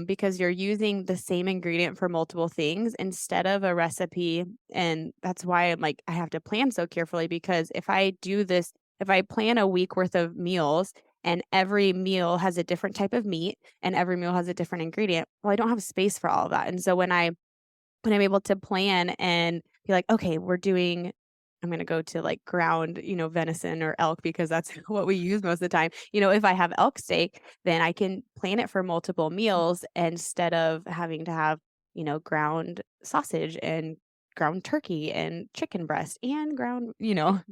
because you're using the same ingredient for multiple things instead of a recipe. And that's why I'm like, I have to plan so carefully because if I do this, if I plan a week worth of meals and every meal has a different type of meat and every meal has a different ingredient, well, I don't have space for all of that. And so when I'm able to plan and be like, okay, I'm going to go to like ground, venison or elk because that's what we use most of the time. If I have elk steak, then I can plan it for multiple meals instead of having to have, ground sausage and ground turkey and chicken breast and ground,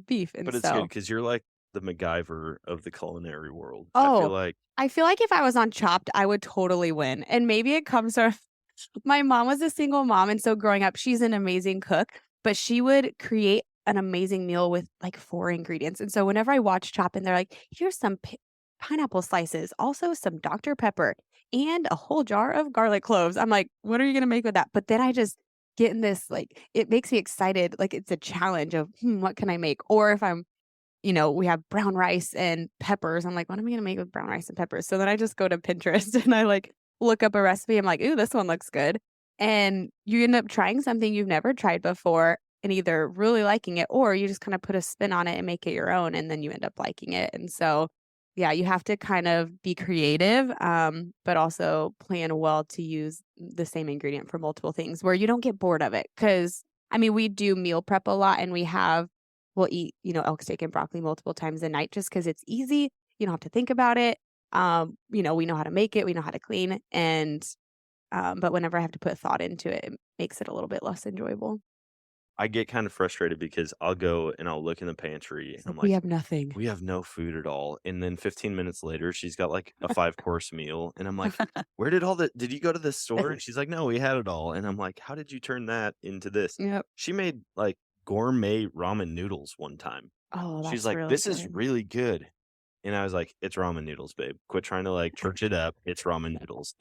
beef. And But it's good so, because you're like the MacGyver of the culinary world. I feel oh, like I feel like if I was on Chopped, I would totally win. And maybe it comes from my mom was a single mom, and so growing up, she's an amazing cook, but she would create an amazing meal with, like, 4 ingredients, and so whenever I watch Chop and they're like, "Here's some pineapple slices, also some Dr. Pepper, and a whole jar of garlic cloves." I'm like, "What are you gonna make with that?" But then I just get in this, like it makes me excited, like, it's a challenge of, what can I make?" Or if we have brown rice and peppers. I'm like, what am I gonna make with brown rice and peppers? So then I just go to Pinterest and I like look up a recipe. I'm like, ooh, this one looks good. And you end up trying something you've never tried before and either really liking it or you just kind of put a spin on it and make it your own and then you end up liking it. And so yeah, you have to kind of be creative, but also plan well to use the same ingredient for multiple things where you don't get bored of it. Cause I mean, we do meal prep a lot and we'll eat, elk steak and broccoli multiple times a night just because it's easy. You don't have to think about it. We know how to make it, we know how to clean, and but whenever I have to put thought into it, it makes it a little bit less enjoyable. I get kind of frustrated because I'll go and I'll look in the pantry and It's I'm like we like, have nothing. we have no food at all. And then 15 minutes later, she's got like a 5-course meal. And I'm like, where did did you go to the store? And she's like, no, we had it all. And I'm like, how did you turn that into this? Yep. She made like gourmet ramen noodles one time. Oh, She's that's like, really this is good. really good. And I was like, it's ramen noodles, babe. Quit trying to like church it up. It's ramen noodles.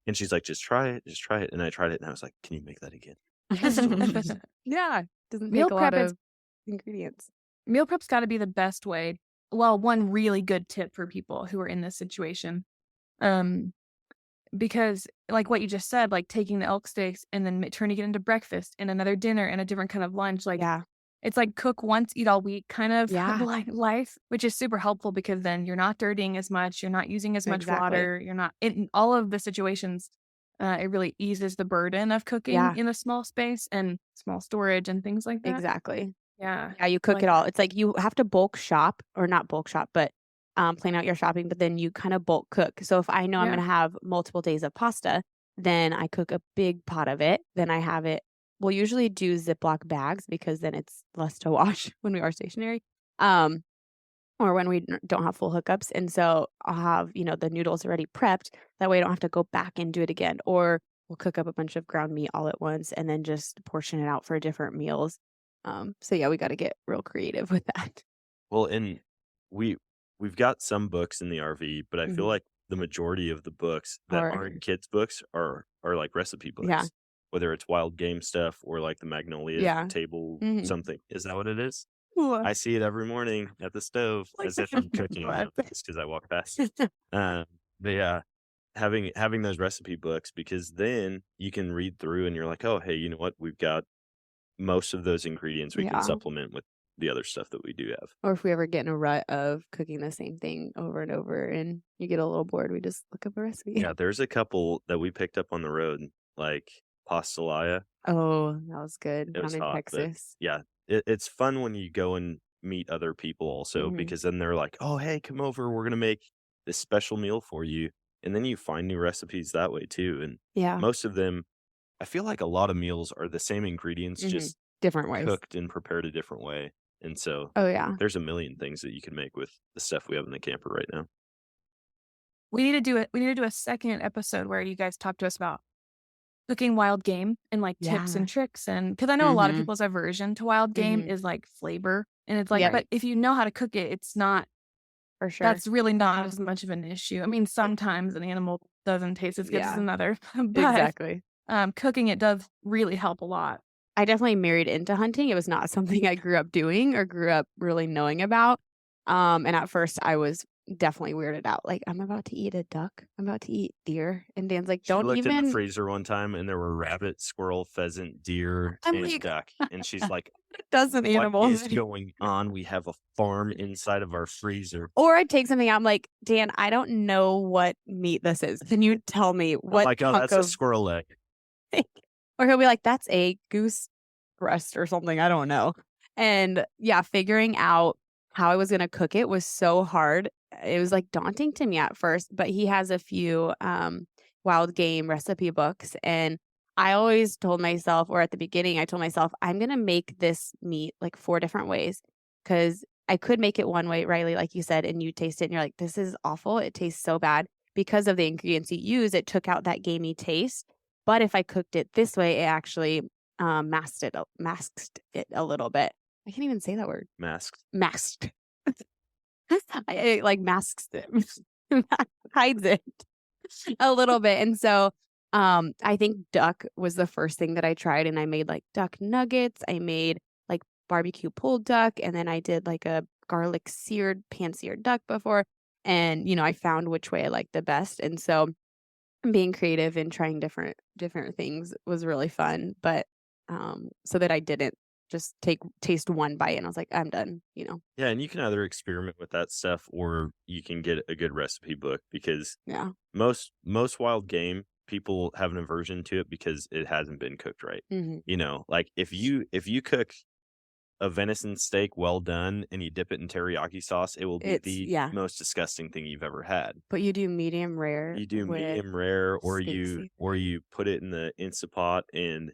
And she's like, just try it. Just try it. And I tried it and I was like, can you make that again? It's delicious. Yeah, doesn't Meal take a lot prep is of ingredients. meal prep's got to be the best way. Well, one really good tip for people who are in this situation. Um, because like what you just said, like taking the elk steaks and then turning it into breakfast and another dinner and a different kind of lunch, like Yeah. it's like cook once, eat all week kind of Yeah, life, which is super helpful because then you're not dirtying as much, you're not using as much exactly. water, you're not in all of the situations. It really eases the burden of cooking Yeah, in a small space and small storage and things like that. exactly. Yeah, Yeah, you I cook like it all. that. It's like you have to bulk shop or not bulk shop, but, plan out your shopping, but then you kinda bulk cook. So if I know I'm Yeah. gonna have multiple days of pasta, then I cook a big pot of it, then I have it we'll usually do Ziploc bags because then it's less to wash when we are stationary. Um, or when we don't have full hookups. And so I'll have, the noodles already prepped. That way I don't have to go back and do it again. Or we'll cook up a bunch of ground meat all at once and then just portion it out for different meals. So yeah, we got to get real creative with that. Well, and we we've got some books in the RV, but I feel Mhm. like the majority of the books that Or aren't kids books are like recipe yeah, books, whether it's wild game stuff or like the Magnolia yeah. table Mhm. something. Is that what it is? What? I see it every morning at the stove Like as if I'm cooking what? just because I walk past. Um, but yeah, having those recipe books because then you can read through and you're like, oh, hey, you know what? We've got most of those ingredients we can Yeah. supplement with the other stuff that we do have. Or if we ever get in a rut of cooking the same thing over and over and you get a little bored, we just look up a recipe. Yeah, there's a couple that we picked up on the road, like pastalaya. Oh, that was good It down was in hot, but Texas. yeah, it's fun when you go and meet other people also Mhm. because then they're like, "Oh, hey, come over. We're gonna make this special meal for you," and then you find new recipes that way too. And Yeah. most of them, I feel like a lot of meals are the same ingredients, Mhm. just Different ways. cooked and prepared a different way. And so Oh, yeah. there's a million things that you can make with the stuff we have in the camper right now. We need to do it. We need to do a second episode where you guys talk to us about cooking wild game and like tips Yeah. and tricks. And because I know a lot of Mhm. people's aversion to wild game Mhm. is like flavor. And it's like, Yep. but if you know how to cook it, it's not, For sure. that's really not as much of an issue. I mean, sometimes an animal doesn't taste as good as Yeah. another, but Exactly. cooking it does really help a lot. I definitely married into hunting. It was not something I grew up doing or grew up really knowing about. And at first I was definitely weirded out. Like, I'm about to eat a duck. I'm about to eat deer. And Dan's like, She don't looked in the even. freezer one time and there were rabbit, squirrel, pheasant, deer, I'm and like, duck. And she's like, dozen what animals. is going on? We have a farm inside of our freezer. Or I'd take something out. I'm like, Dan, I don't know what meat this is. Can you tell me I'm what like, oh, chunk that's a of squirrel leg. or he'll be like, that's a goose breast or something. I don't know. And yeah, figuring out how I was going to cook it was so hard. It was like daunting to me at first, but he has a few wild game recipe books. And I always told myself, or at the beginning, I told myself, I'm going to make this meat like 4 different ways because I could make it one way, Riley, like you said, and you taste it and you're like, this is awful. It tastes so bad. Because of the ingredients you use, it took out that gamey taste. But if I cooked it this way, it actually masked it a little bit. I can't even say that word. Masked. Masked. It like masks it, hides it a little bit. And so I think duck was the first thing that I tried, and I made like duck nuggets. I made like barbecue pulled duck, and then I did like a garlic seared pan seared duck before. And I found which way I liked the best. And so being creative and trying different things was really fun, but so that I didn't just taste one bite and I was like, I'm done. Yeah, and you can either experiment with that stuff or you can get a good recipe book because Yeah. most wild game people have an aversion to it because it hasn't been cooked right. Mhm. Like if you cook a venison steak well done and you dip it in teriyaki sauce, it will be It's the yeah, most disgusting thing you've ever had. but you do medium rare You do with medium rare or steak you seasoning. or you put it in the Instapot and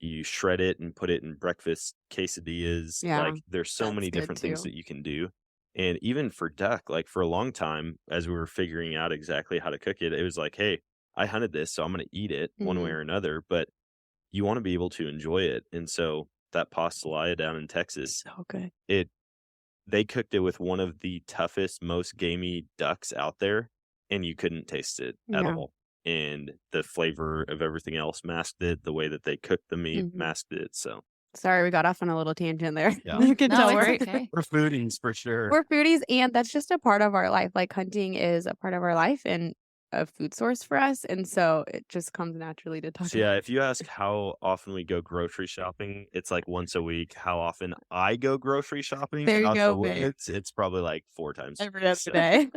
you shred it and put it in breakfast quesadillas. Yeah, Like there's so that's many good different things too. that you can do. And even for duck, like for a long time, as we were figuring out exactly how to cook it, it was like, hey, I hunted this, so I'm going to eat it one way Mhm. or another. But you want to be able to enjoy it. And so that pastalaya down in Texas, So good. it they cooked it with one of the toughest, most gamey ducks out there, and you couldn't taste it at Yeah. all. And the flavor of everything else masked it. The way that they cooked the meat Mhm. masked it. So Sorry, we got off on a little tangent there. yeah, You can No, tell it's we're okay. we're foodies for sure. we're foodies, and that's just a part of our life. Like hunting is a part of our life and a food source for us, and so it just comes naturally to talk So about. yeah, if you ask how often we go grocery shopping, it's like once a week. How often I go grocery shopping There you out go, the babe. woods, it's probably like 4 times a Every week. other So day.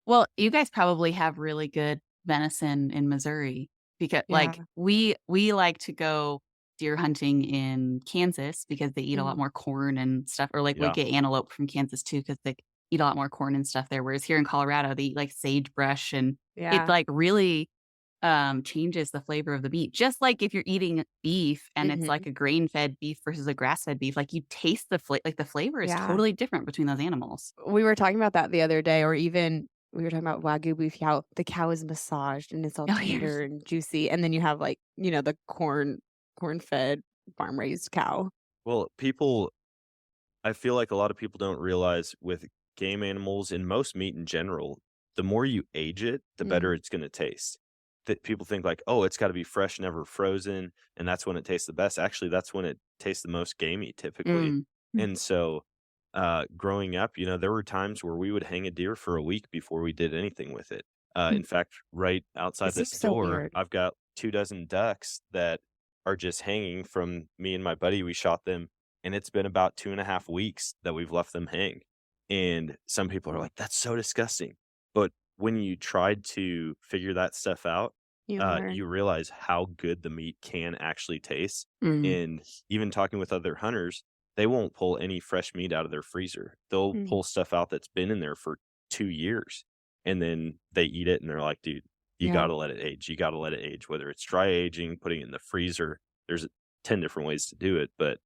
Well, you guys probably have really good venison in Missouri because Yeah. like we like to go deer hunting in Kansas because they eat a lot Mhm. more corn and stuff, or like we yeah, get antelope from Kansas too because they eat a lot more corn and stuff there. Whereas here in Colorado, they eat like sagebrush and it's Yeah. like really changes the flavor of the meat. Just like if you're eating beef and it's like Mhm. a grain-fed beef versus a grass-fed beef, like you taste the flavor is Yeah. totally different between those animals. We were talking about that the other day, or even we were talking about Wagyu beef, how the cow is massaged and it's all Oh, yeah. tender and juicy. And then you have like, the corn-fed, farm-raised cow. Well, I feel like a lot of people don't realize with game animals and most meat in general, the more you age it, the better Mm. it's going to taste. That people think like, oh, it's got to be fresh, never frozen, and that's when it tastes the best. Actually, that's when it tastes the most gamey, typically. Mm. Mm. And so, growing up, there were times where we would hang a deer for a week before we did anything with it. Mm. In fact, right It outside the seems so store, weird. I've got 2 dozen ducks that are just hanging from me and my buddy. We shot them and it's been about 2.5 weeks that we've left them hang. And some people are like, that's so disgusting. But when you tried to figure that stuff out, You learn. you realize how good the meat can actually taste. Mm. And even talking with other hunters, they won't pull any fresh meat out of their freezer. They'll Mm. pull stuff out that's been in there for 2 years. And then they eat it and they're like, dude, you Yeah. got to let it age. You got to let it age, whether it's dry aging, putting it in the freezer. There's 10 different ways to do it. But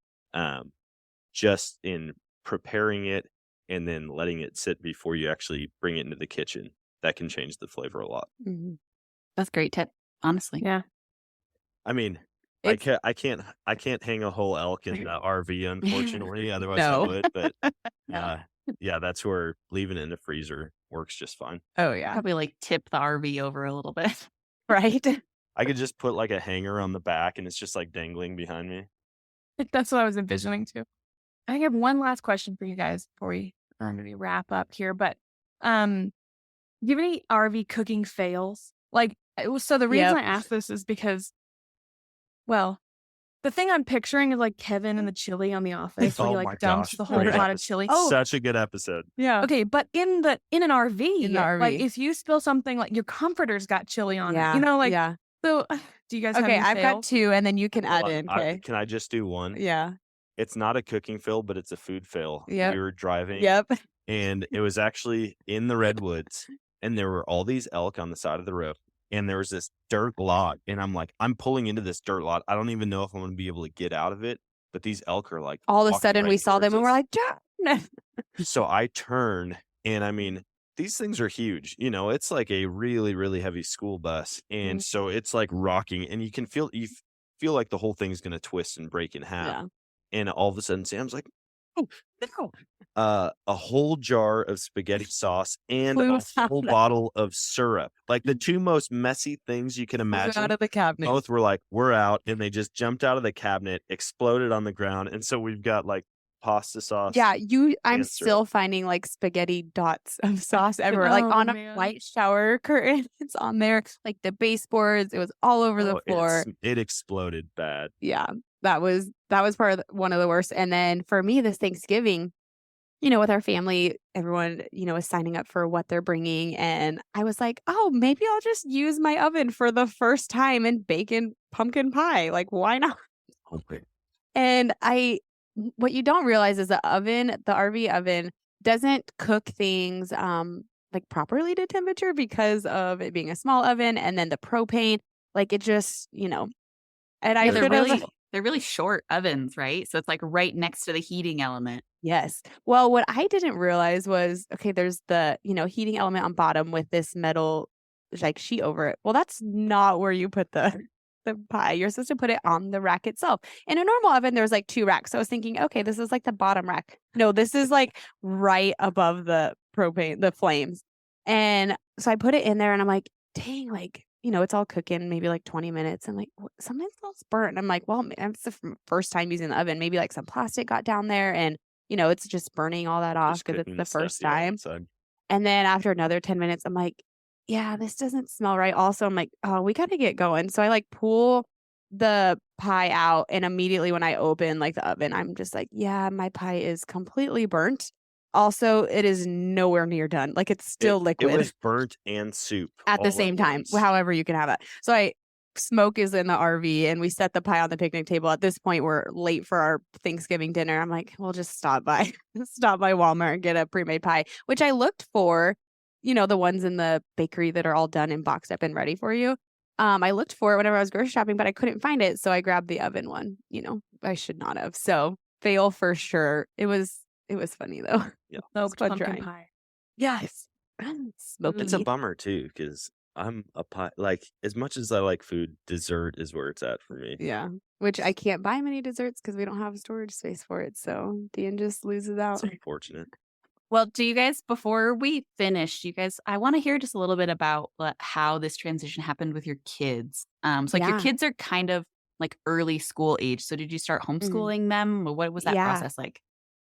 just in preparing it and then letting it sit before you actually bring it into the kitchen, that can change the flavor a lot. Mhm. That's a great tip, honestly. Yeah. I mean, It's I can't hang a whole elk in the RV, unfortunately. Otherwise, I No. would. But No. yeah, that's where leaving it in the freezer works just fine. Oh, yeah. Probably like tip the RV over a little bit. Right? I could just put like a hanger on the back, and it's just like dangling behind me. That's what I was envisioning too. I have one last question for you guys before we maybe wrap up here. But do you have any RV cooking fails? Like, so the reason Yep. I asked this is because, well, the thing I'm picturing is like Kevin and the chili on The Office, where he Oh like my dumps gosh, the whole great pot of episode. chili. Oh. Such a good episode. Yeah. Okay, but in an RV, In the like RV. if you spill something, like your comforter's got chili on it. Yeah. Like Yeah. so. Do you guys have Okay, any I've got fails? 2, and then you can add Well, in, okay? can I just do one? Yeah. It's not a cooking fail, but it's a food fail. Yep. We were driving, Yep. and it was actually in the redwoods, and there were all these elk on the side of the road, and there was this dirt lot, and I'm like, I'm pulling into this dirt lot. I don't even know if I'm going to be able to get out of it, but these elk are like All of a walking sudden, right we saw them, and towards we're us. like, "Turn." So I turn, and I mean, these things are huge. It's like a really, really heavy school bus, and Mm. so it's like rocking, and you feel like the whole thing's going to twist and break in half. Yeah. And all of a sudden, Sam's like, "Oh no!" A whole jar of spaghetti sauce and Flew a whole out. bottle of syrup, like the two most messy things you can Flew out imagine. of the cabinet. Both were like, "We're out," and they just jumped out of the cabinet, exploded on the ground, and so we've got like pasta sauce. Yeah, I'm and still syrup. finding like spaghetti dots of sauce everywhere. Like Oh, on a man. white shower curtain, it's on there. Like the baseboards, it was all over the Oh, floor. it exploded bad. Yeah, that was one of the worst. And then for me, this Thanksgiving, with our family, everyone, is signing up for what they're bringing. And I was like, oh, maybe I'll just use my oven for the first time and bake in pumpkin pie. Like, why not? Okay. And what you don't realize is the RV oven doesn't cook things like properly to temperature because of it being a small oven, and then the propane, like it just, and I Yeah, should have. they're really short ovens, right? So it's like right next to the heating element. Yes. Well, what I didn't realize was, okay, there's the, heating element on bottom with this metal like sheet over it. Well, that's not where you put the pie. You're supposed to put it on the rack itself. In a normal oven, there's like 2 racks. So I was thinking, okay, this is like the bottom rack. No, this is like right above the propane, the flames. And so I put it in there and I'm like, dang, like, it's all cooking maybe like 20 minutes. And like, something smells burnt. And I'm like, well, it's the first time using the oven. Maybe like some plastic got down there and, it's just burning all that off Just because cooking it's the stuff, first yeah, time. outside. And then after another 10 minutes, I'm like, yeah, this doesn't smell right. Also, I'm like, oh, we got to get going. So I like pull the pie out. And immediately when I open like the oven, I'm just like, yeah, my pie is completely burnt. Also, it is nowhere near done. Like it's still It liquid was burnt and soup at the all same at time, once. however you can have it. So smoke is in the RV and we set the pie on the picnic table. At this point, we're late for our Thanksgiving dinner. I'm like, we'll just stop by Walmart and get a pre-made pie, which I looked for, the ones in the bakery that are all done and boxed up and ready for you. I looked for it whenever I was grocery shopping, but I couldn't find it, so I grabbed the oven one. I should not have. So fail for sure. It was funny though. Yeah. It's Smoked fun pumpkin trying. pie. Yes. It's a Smoky. bummer too, because I'm a pie. Like, as much as I like food, dessert is where it's at for me. Yeah. Which I can't buy many desserts because we don't have storage space for it. So Dan just loses out. It's unfortunate. Well, do you guys, before we finish, I want to hear just a little bit about how this transition happened with your kids. So like your Yeah. kids are kind of like early school age. So did you start Mhm. homeschooling them? Or what was that Yeah. process like?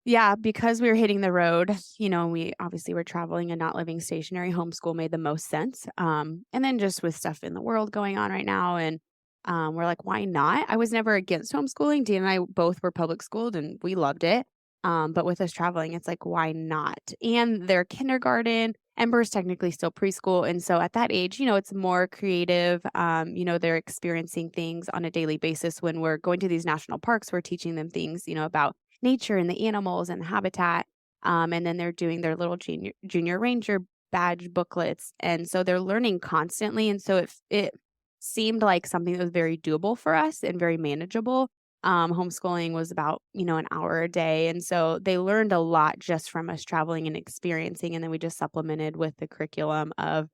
Yeah, because we were hitting the road, we obviously were traveling and not living stationary. Homeschool made the most sense. And then just with stuff in the world going on right now, and we're like, why not? I was never against homeschooling. Dan and I both were public schooled, and we loved it. But with us traveling, it's like, why not? And they're kindergarten. Ember's technically still preschool, and so at that age, it's more creative. They're experiencing things on a daily basis. When we're going to these national parks, we're teaching them things, about nature and the animals and the habitat. And then they're doing their little junior ranger badge booklets. And so they're learning constantly. And so it seemed like something that was very doable for us and very manageable. Homeschooling was about, an hour a day. And so they learned a lot just from us traveling and experiencing. And then we just supplemented with the curriculum of,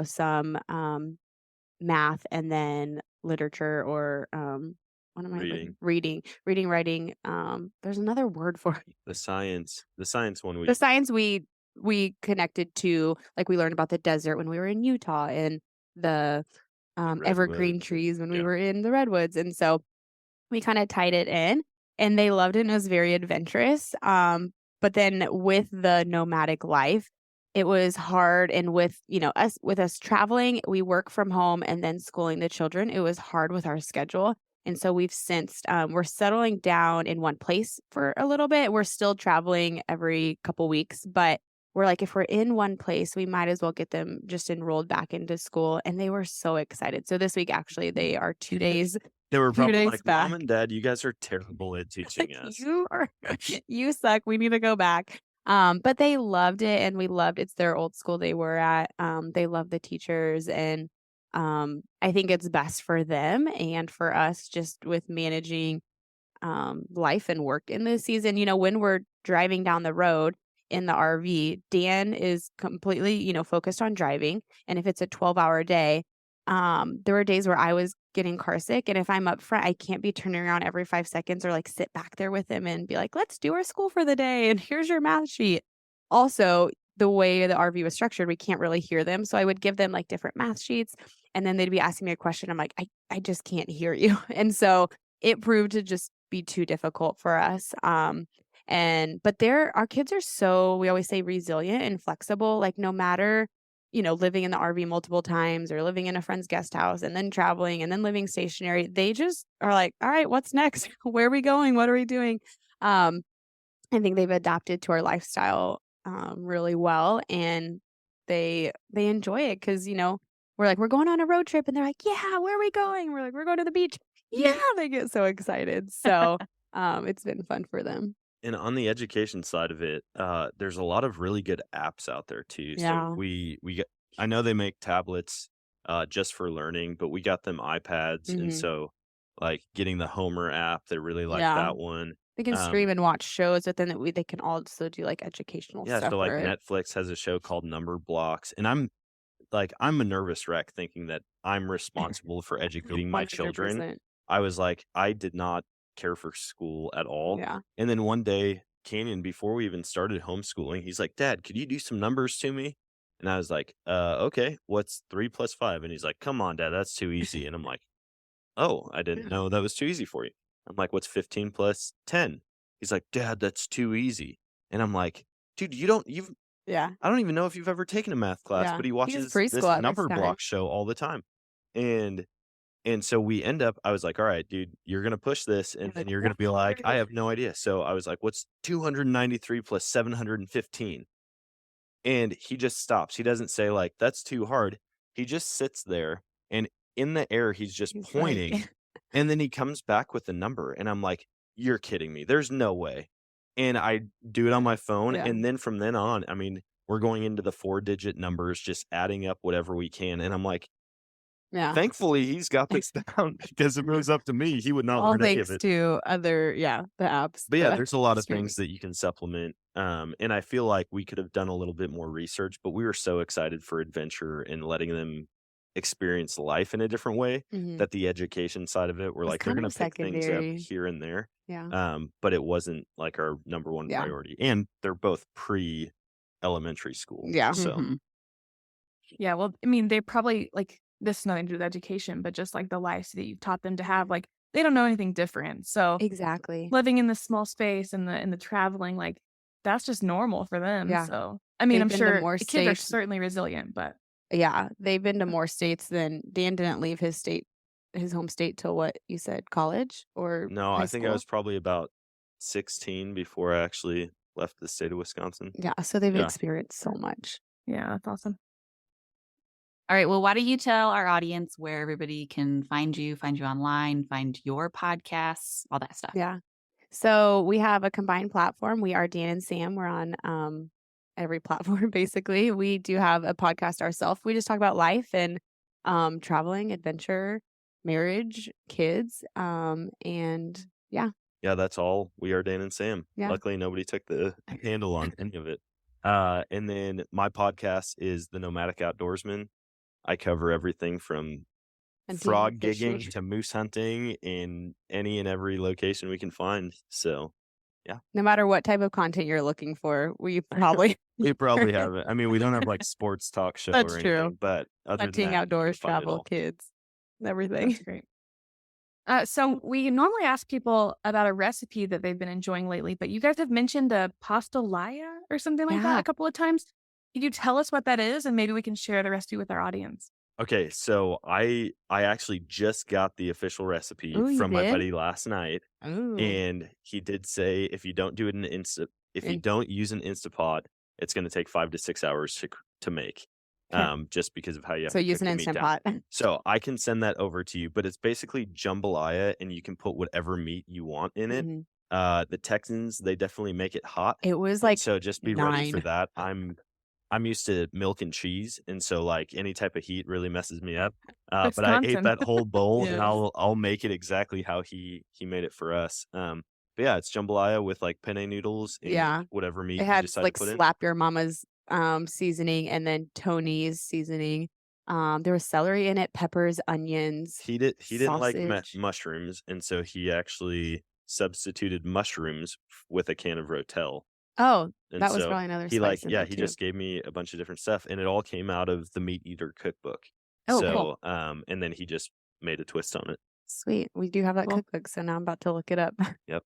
some math and then literature or what am I looking? Reading, writing. There's another word for it. The science one The science we connected to, like we learned about the desert when we were in Utah and the evergreen redwoods, trees when we yeah. were in the redwoods. And so we kind of tied it in and they loved it and it was very adventurous. But then with the nomadic life, it was hard. And with us traveling, we work from home and then schooling the children. It was hard with our schedule. And so we've sensed we're settling down in one place for a little bit. We're still traveling every couple weeks, but we're like, if we're in one place, we might as well get them just enrolled back into school. And they were so excited. So this week, actually, they are 2 days They were Few probably days like, back. Mom and Dad, you guys are terrible at teaching us. You suck. We need to go back. But they loved it and we loved it's their old school they were at. They love the teachers and I think it's best for them and for us just with managing life and work in this season. When we're driving down the road in the RV, Dan is completely, focused on driving. And if it's a 12-hour day, there were days where I was getting car sick. And if I'm up front, I can't be turning around every 5 seconds or like sit back there with him and be like, let's do our school for the day. And here's your math sheet. Also, the way the RV was structured, we can't really hear them. So I would give them like different math sheets and then they'd be asking me a question. I'm like, I just can't hear you. And so it proved to just be too difficult for us. But our kids are we always say resilient and flexible, like no matter, living in the RV multiple times or living in a friend's guest house and then traveling and then living stationary, they just are like, all right, what's next? Where are we going? What are we doing? I think they've adapted to our lifestyle really well and they enjoy it because, we're like, we're going on a road trip and they're like, yeah, where are we going? We're like, we're going to the beach. Yeah, they get so excited. So it's been fun for them. And on the education side of it, there's a lot of really good apps out there too. Yeah. So I know they make tablets just for learning, but we got them iPads, and Mhm. so like getting the Homer app, they really like Yeah. that one. They can stream and watch shows, but then they can also do like educational Yeah, stuff so like for it. Netflix has a show called Number Blocks, and I'm a nervous wreck thinking that I'm responsible for educating my children. 100%. I was like, I did not care for school at all. Yeah. And then one day, Canyon, before we even started homeschooling, he's like, Dad, could you do some numbers to me? And I was like, okay, what's 3 plus 5? And he's like, come on, Dad, that's too easy. And I'm like, oh, I didn't know that was too easy for you. I'm like, what's 15 plus 10? He's like, Dad, that's too easy. And I'm like, dude, Yeah. I don't even know if you've ever taken a math class, Yeah. but he He's watches preschool this at this number time. block show all the time. And so I was like, all right, dude, you're going to push this. And He's then like, you're going to be like, I have no idea. So I was like, what's 293 plus 715? And he just stops. He doesn't say like, that's too hard. He just sits there and in the air, he's just He's pointing. like, And then he comes back with the number. And I'm like, you're kidding me. There's no way. And I do it on my phone. Yeah. And then from then on, I mean, we're going into the 4-digit numbers, just adding up whatever we can. And I'm like, Yeah. Thankfully, he's got this down because if it was up to me, he would not All learn any of thanks it. to other, the apps, But yeah, the there's a lot of streaming. things that you can supplement. And I feel like we could have done a little bit more research, but we were so excited for adventure and letting them experience life in a different way Mhm. that the education side of it, we're Was like, they're kind going of to pick things up secondary. here and there. Yeah. But it wasn't like our number one Yeah. priority. And they're both pre-elementary school. Yeah. So Mhm. Yeah, well, I mean, they probably like this is nothing to do with education, but just like the lives that you've taught them to have, like they don't know anything different. So Exactly. living in this small space and the traveling, like that's just normal for them. Yeah. So I mean, They've I'm been to sure more the kids are states. certainly resilient, but Yeah. They've been to more states than Dan didn't leave his home state till what you said, college or no, high I think I school? was probably about 16 before I actually left the state of Wisconsin. Yeah. So they've Yeah. experienced so much. yeah, that's awesome. All right. Well, why don't you tell our audience where everybody can find you online, find your podcasts, all that stuff? Yeah. So we have a combined platform. We are Dan and Sam. We're on every platform basically. We do have a podcast ourselves. We just talk about life and traveling, adventure, marriage, kids, and yeah. Yeah, that's all. We are Dan and Sam. Yeah. Luckily, nobody took the handle on any of it. And then my podcast is The Nomadic Outdoorsman. I cover everything from Hunting, frog fishing. gigging to moose hunting in any and every location we can find. So No matter what type of content you're looking for, we probably we probably have it. I mean, we don't have like sports talk show That's or true. anything, but other than hunting, that, you outdoors, can find it travel, all. kids, everything. That's great. So we normally ask people about a recipe that they've been enjoying lately, but you guys have mentioned a pastelaya or something like that Yeah. a couple of times. Could you tell us what that is, and maybe we can share the recipe with our audience? Okay, so I actually just got the official recipe Ooh, you from my did? buddy last night. Ooh. And he did say if you don't do it if you In- don't use an Instapot, it's going to take 5 to 6 hours to make. Okay. Just because of how you have So to use cook an the meat Instant down. Pot. So I can send that over to you, but it's basically jambalaya, and you can put whatever meat you want in it. Mhm. The Texans, they definitely make it hot, It was and like so just be ready for 9. that. I'm used to milk and cheese, and so like any type of heat really messes me up. But I ate Wisconsin. that whole bowl, and Yes. I'll make it exactly how he made it for us. But yeah, it's jambalaya with like penne noodles and Yeah. whatever meat It you had decide like to put in. Slap Your Mama's seasoning and then Tony's seasoning. There was celery in it, peppers, onions, He didn't like sausage. mushrooms, and so he actually substituted mushrooms with a can of Rotel. Oh, And that was so probably another he spice in there he too. just gave me a bunch of different stuff, and it all came out of the Meat Eater cookbook. Oh, So cool. and then he just made a twist on it. Sweet. We do have that Cool. cookbook, so now I'm about to look it up. Yep.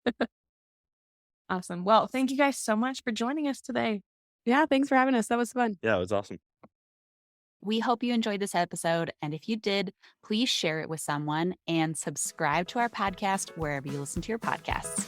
Awesome. Well, thank you guys so much for joining us today. Yeah, thanks for having us. That was fun. Yeah, it was awesome. We hope you enjoyed this episode. And if you did, please share it with someone and subscribe to our podcast wherever you listen to your podcasts.